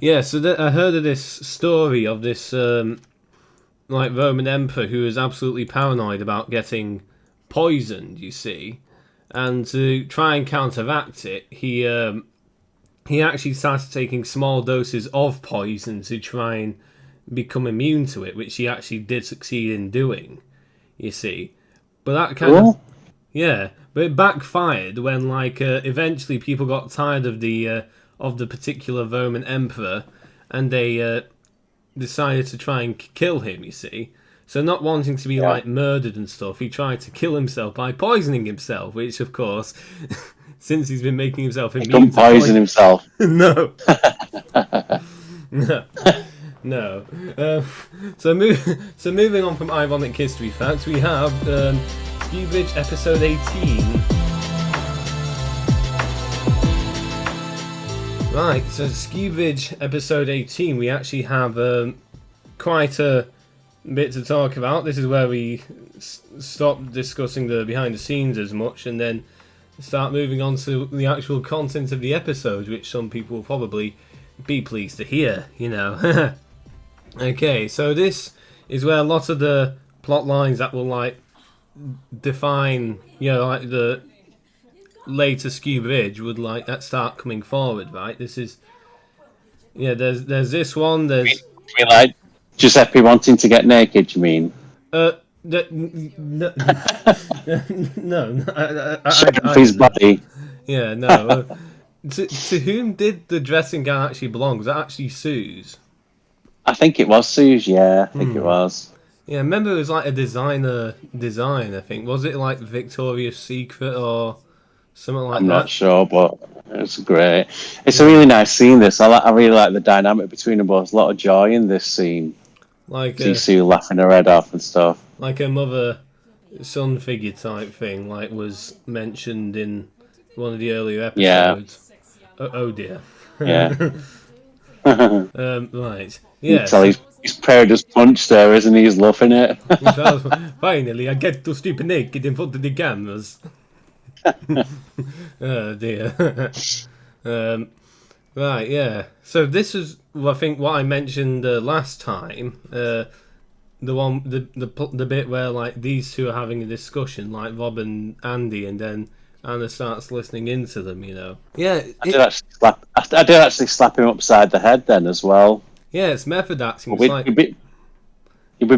Yeah, so I heard of this story of this Roman emperor who was absolutely paranoid about getting poisoned. You see, and to try and counteract it, he actually started taking small doses of poison to try and become immune to it, which he actually did succeed in doing. You see, but that kind of but it backfired when eventually people got tired of the particular Roman emperor, and they decided to try and kill him. You see, so not wanting to be murdered and stuff, he tried to kill himself by poisoning himself, which of course. Since he's been making himself immune, he couldn't poison himself. No. No. So moving on from ironic history facts, we have Skew Bridge episode 18. Right, so Skew Bridge episode 18, we actually have quite a bit to talk about. This is where we stop discussing the behind the scenes as much, and then start moving on to the actual content of the episode, which some people will probably be pleased to hear, you know. Okay, so this is where a lot of the plot lines that will define, the later Skew Bridge would start coming forward, right? This is there's this one, there's Giuseppe wanting to get naked, you mean? No, his body. Yeah, no. To whom did the dressing gown actually belong? Was that actually Sue's? I think it was Sue's. Yeah, I think it was. Yeah, I remember it was a designer design. I think was it Victoria's Secret or something like that? I'm not sure, but it's great. It's a really nice scene. This I really like the dynamic between them both. A lot of joy in this scene. See Sue laughing her head off and stuff. Like a mother-son figure type thing, was mentioned in one of the earlier episodes. Yeah. Oh dear. Yeah. Right. Yeah. You tell his prayer just punched her, isn't he? He's loving it. Finally, I get to sleep naked in front of the cameras. Oh dear. Right, yeah. So this is, I think, what I mentioned last time. The bit where these two are having a discussion, Rob and Andy, and then Anna starts listening into them. Yeah. I did actually slap him upside the head then as well. Yeah, it's method acting. We'd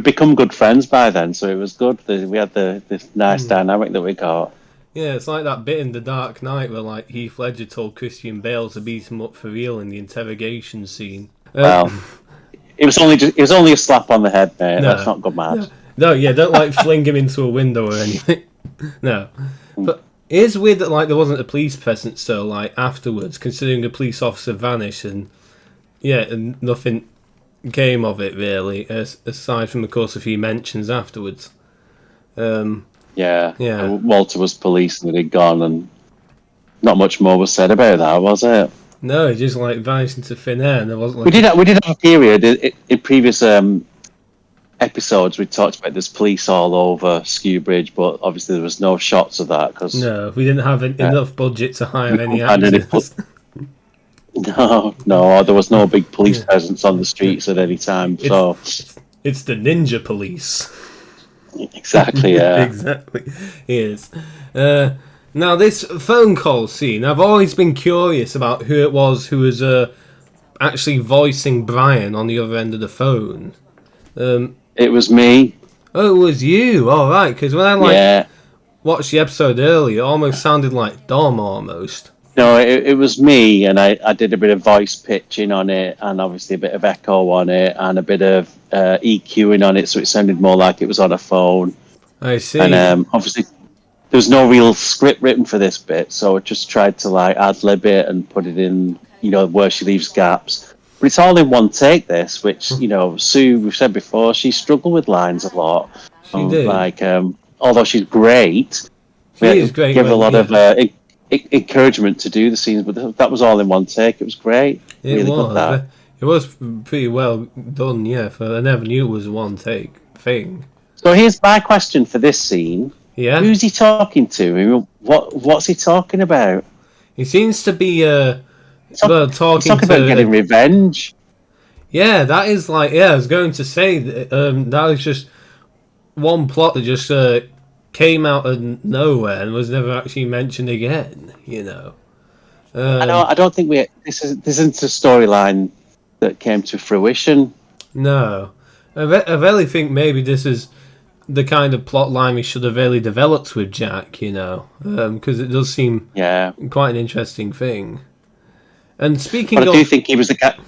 become good friends by then, so it was good. We had this nice dynamic that we got. Yeah, it's like that bit in The Dark Knight where Heath Ledger told Christian Bale to beat him up for real in the interrogation scene. Well, it was only a slap on the head, mate. No, that's not good, man. No, yeah, don't fling him into a window or anything. No, but it is weird that there wasn't a police presence still afterwards, considering a police officer vanished and nothing came of it really, aside from of course a few mentions afterwards. Yeah. Walter was police and he'd gone, and not much more was said about that, was it? No, it just vanished into thin air, and there wasn't. We did have a period in previous episodes. We talked about there's police all over Skew Bridge, but obviously there was no shots of that because we didn't have enough budget to hire any actors. No, there was no big police presence on the streets at any time. So it's the ninja police. Exactly, yeah. Exactly, yes. Now, this phone call scene, I've always been curious about who it was who was actually voicing Brian on the other end of the phone. It was me. Oh, it was you. All right, because when I watched the episode earlier, it almost sounded like Dom almost. No, it was me, and I did a bit of voice pitching on it, and obviously a bit of echo on it, and a bit of EQing on it, so it sounded more like it was on a phone. I see. And obviously, there was no real script written for this bit, so I just tried to ad-lib it and put it in, where she leaves gaps. But it's all in one take, this, which, Sue, we've said before, she struggled with lines a lot. She did. Although she's great, she is great. Give her a lot of encouragement to do the scenes, but that was all in one take. It was great. It was pretty well done, yeah. I never knew it was a one take thing. So here's my question for this scene. Yeah. Who's he talking to? What's he talking about? He seems to be talking about getting revenge. Yeah, that is like, yeah, I was going to say that was just one plot that just came out of nowhere and was never actually mentioned again. You know. I don't think this isn't a storyline that came to fruition. No, I really think maybe this is the kind of plot line we should have really developed with Jack. You know, because it does seem quite an interesting thing. And speaking but I of, do think he was the guy.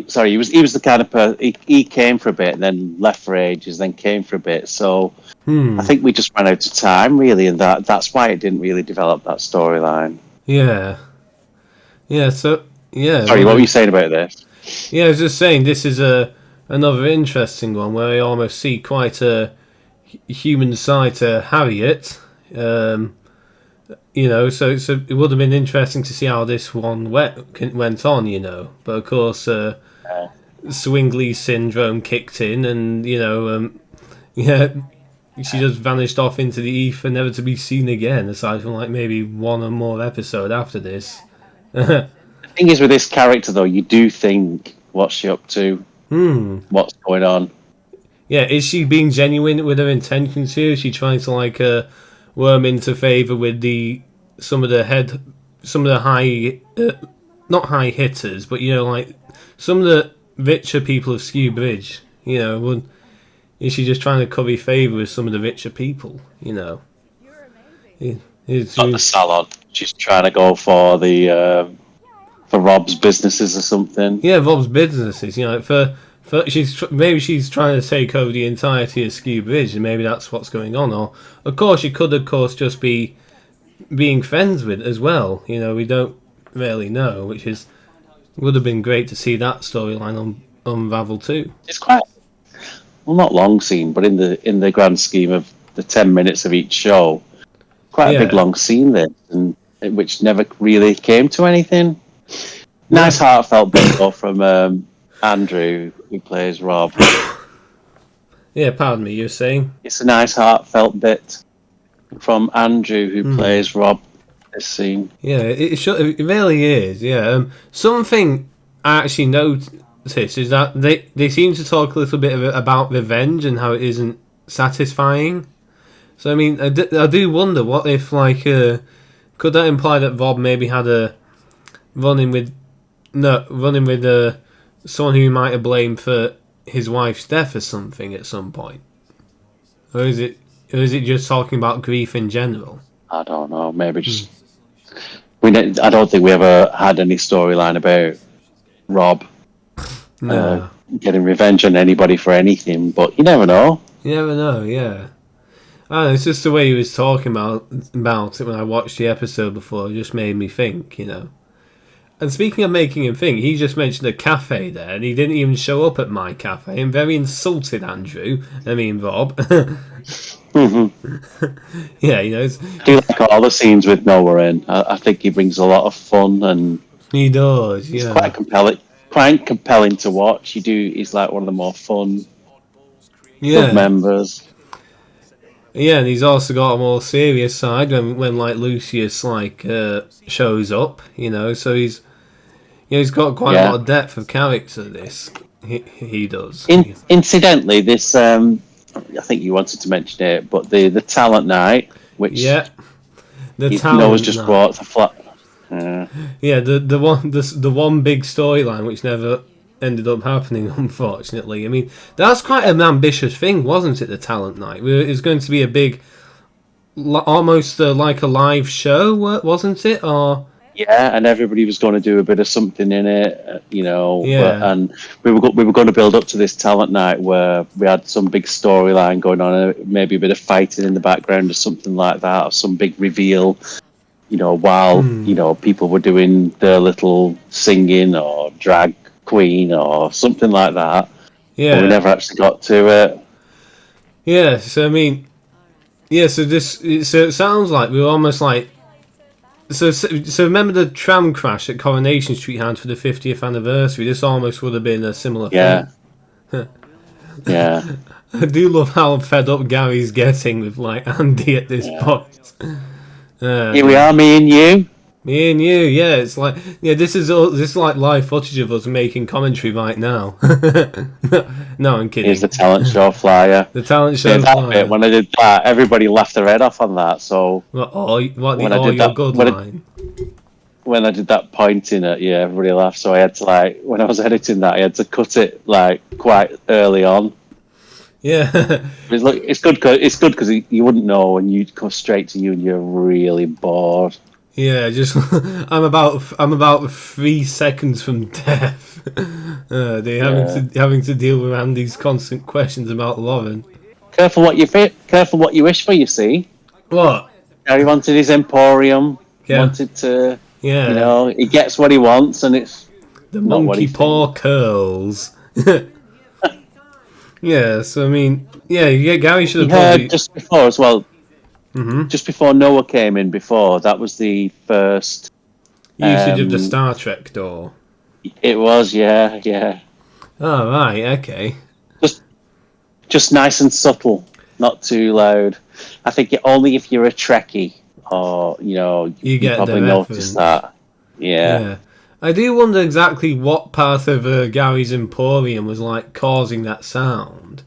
Sorry, he was the kind of person. He came for a bit and then left for ages, then came for a bit. So I think we just ran out of time, really, and that's why it didn't really develop that storyline. yeah, yeah. So yeah. Sorry, what were you saying about this? Yeah, I was just saying this is another interesting one where I almost see quite a human side to Harriet. You know, so it would have been interesting to see how this one went on. You know, but of course, Swingley syndrome kicked in, and you know, yeah, she just vanished off into the ether, never to be seen again. Aside from like maybe one or more episode after this. The thing is with this character, though, you do think, what's she up to? What's going on? Yeah, is she being genuine with her intentions here? Is she trying to like worm into favour with some of the high, not high hitters, but you know, like some of the richer people of Skew Bridge? You know, is she just trying to curry favour with some of the richer people? You know, Not the salon. She's trying to go for the for Rob's businesses or something. Yeah, Rob's businesses. You know, for maybe she's trying to take over the entirety of Skew Bridge, and maybe that's what's going on. Or, of course, she could, of course, just be being friends with as well. You know, we don't really know, which would have been great to see that storyline unravel too. It's quite not long scene, but in the grand scheme of the 10 minutes of each show, quite a big long scene there, and which never really came to anything. Nice heartfelt bit though from Andrew, who plays Rob. Yeah, pardon me, you were saying? It's a nice heartfelt bit from Andrew, who plays Rob, this scene. Yeah, it really is, yeah. Something I actually noticed is that they seem to talk a little bit about revenge and how it isn't satisfying. So, I mean, I do wonder, what if, like, could that imply that Rob maybe had a running with someone who might have blamed for his wife's death or something at some point? Or is it just talking about grief in general? I don't know. Maybe just I don't think we ever had any storyline about Rob getting revenge on anybody for anything. But you never know. You never know. Yeah. I don't know, it's just the way he was talking about it when I watched the episode before. It just made me think, you know. And speaking of making him think, he just mentioned a cafe there, and he didn't even show up at my cafe. I'm very insulted, Andrew. I mean, Rob. Yeah, you know. I do like all the scenes with Noah in. I think he brings a lot of fun, and he does. Yeah, it's quite compelling to watch. He's like one of the more fun club members. Yeah, and he's also got a more serious side when like Lucius like shows up, you know. So he's got quite a lot of depth of character. This he does. Incidentally, this I think you wanted to mention it, but the talent night, which Noah's just brought the flat. The one big storyline which never ended up happening, unfortunately. I mean, that's quite an ambitious thing, wasn't it, the talent night? It was going to be a big, almost like a live show, wasn't it? Or and everybody was going to do a bit of something in it, you know. And we were going to build up to this talent night where we had some big storyline going on, maybe a bit of fighting in the background or something like that, or some big reveal, you know, while you know people were doing their little singing or drag queen or something like that. Yeah, but we never actually got to it. Yeah, so I mean, so it sounds like we were almost like so remember the tram crash that Coronation Street had for the 50th anniversary? This almost would have been a similar thing. Yeah. I do love how fed up Gary's getting with like Andy at this point. Here we are, me and you. Me and you, yeah. It's like, yeah, this is like live footage of us making commentary right now. No, I'm Here's kidding. the talent show flyer. The talent Yeah, show that bit, flyer. when I did that, everybody laughed their head off on that. So What the when I "Oh, did you're that, good" line? when I did that pointing at, yeah, everybody laughed. So I had to like, when I was editing that, I had to cut it like quite early on. Yeah, It's good. It's good because you wouldn't know, and you'd go straight to you, and you're really bored. yeah. Just I'm about 3 seconds from death. They Yeah. having to deal with Andy's constant questions about Lauren. Careful what careful what you wish for. You see, What? Harry wanted his emporium. Yeah, Wanted to, yeah. he gets what he wants, and it's The not what monkey he thinks. paw curls. Yeah, so I mean, yeah, yeah, Gary should He have heard probably. just before as well, Hmm. just before Noah came in. Before that was the first. Usage of the Um, Star Trek door. it was, yeah, yeah, Oh, right, okay. just just nice and subtle, not too loud. I think only if you're a Trekkie, or You you get the probably notice reference. that. Yeah. Yeah. I do wonder exactly what part of Gary's Emporium was like causing that sound.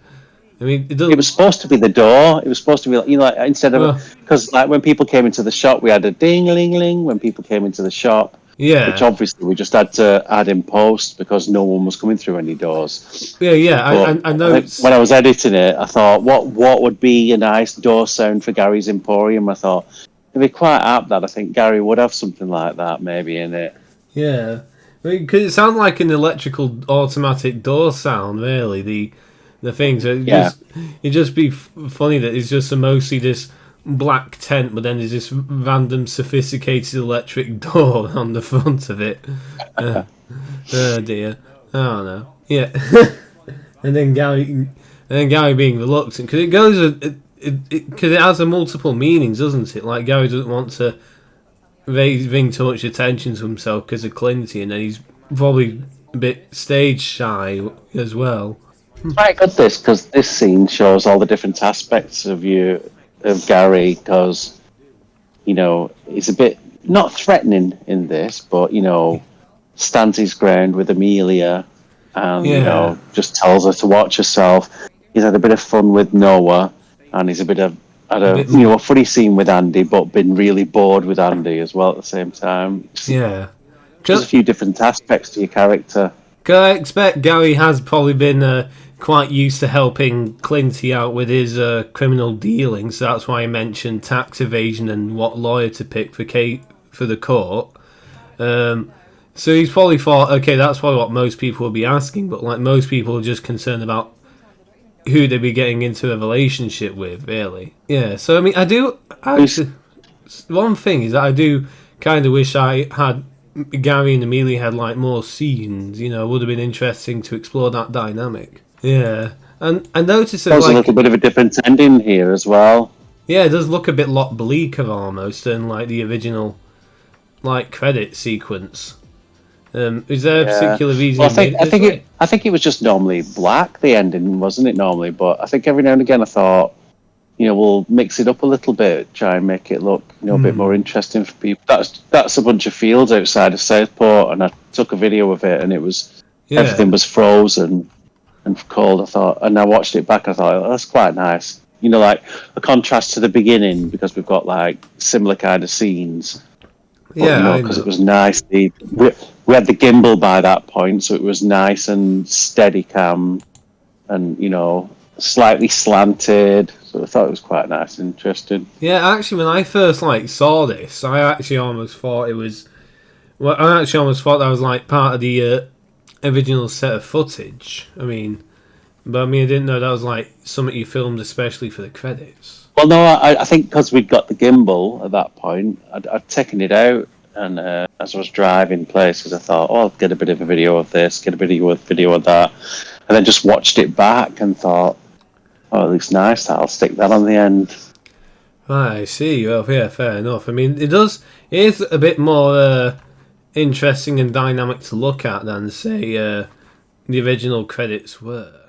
I mean, it It was doesn't. supposed to be the door. It was supposed to be like, like instead of, Well, because like when people came into the shop, we had a ding ling ling when people came into the shop, which yeah. obviously we just had to add in post because no one was coming through any doors. Yeah, yeah, But I I know think it's. when I was editing it, I thought, what would be a nice door sound for Gary's Emporium? I thought it'd be quite apt that I think Gary would have something like that maybe in it. Yeah. I mean, 'cause it sounds like an electrical automatic door sound, really. The thing. So Yeah. it'd just be funny that it's just mostly this black tent, but then there's this random sophisticated electric door on the front of it. Uh, oh dear. I don't know. Yeah. And then Gary being reluctant because it goes because it has a multiple meanings, doesn't it? Like Gary doesn't want to bring too much attention to himself because of Clinty, and then he's probably a bit stage shy as well. Quite good this because this scene shows all the different aspects of Gary because he's a bit not threatening in this, but stands his ground with Amelia, and Yeah, just tells her to watch herself. He's had a bit of fun with Noah, and he's had a a bit more. a funny scene with Andy, but been really bored with Andy as well at the same time. Yeah. Just a few different aspects to your character. Cause I expect Gary has probably been quite used to helping Clinty out with his criminal dealings. So that's why I mentioned tax evasion and what lawyer to pick for the court. So he's probably thought, okay, that's probably what most people will be asking. But like most people are just concerned about who they'd be getting into a relationship with, really. Yeah. So I mean, I do Who's actually. One thing is that I do kind of wish I had Gary and Amelia had like more scenes. Would have been interesting to explore that dynamic. Yeah, and I noticed that There's a like little bit of a different ending here as well. yeah, it does look a bit lot bleaker almost than like the original like credit sequence. Is there a Yeah. particular reason Well, you made it this way? I think it was just normally black the ending, wasn't it? Normally, but I think every now and again I thought, we'll mix it up a little bit, try and make it look, a bit more interesting for people. That's a bunch of fields outside of Southport, and I took a video of it, and everything Yeah, was frozen and cold. I thought, and I watched it back. I thought, oh, that's quite nice. Like a contrast to the beginning because we've got like similar kind of scenes. But yeah, I because it know. was nice, we had the gimbal by that point, so it was nice and steady cam, and slightly slanted. So I thought it was quite nice and interesting. Yeah, actually, when I first like saw this, I actually almost thought it was. Well, I actually almost thought that was like part of the original set of footage. But I didn't know that was like something you filmed especially for the credits. Well, no, I think because we'd got the gimbal at that point, I'd taken it out, and as I was driving places, I thought, oh, I'll get a bit of a video of this, get a video of that, and then just watched it back and thought, oh, it looks nice. I'll stick that on the end. Right, I see. Well, yeah, fair enough. It does. It is a bit more interesting and dynamic to look at than say the original credits were.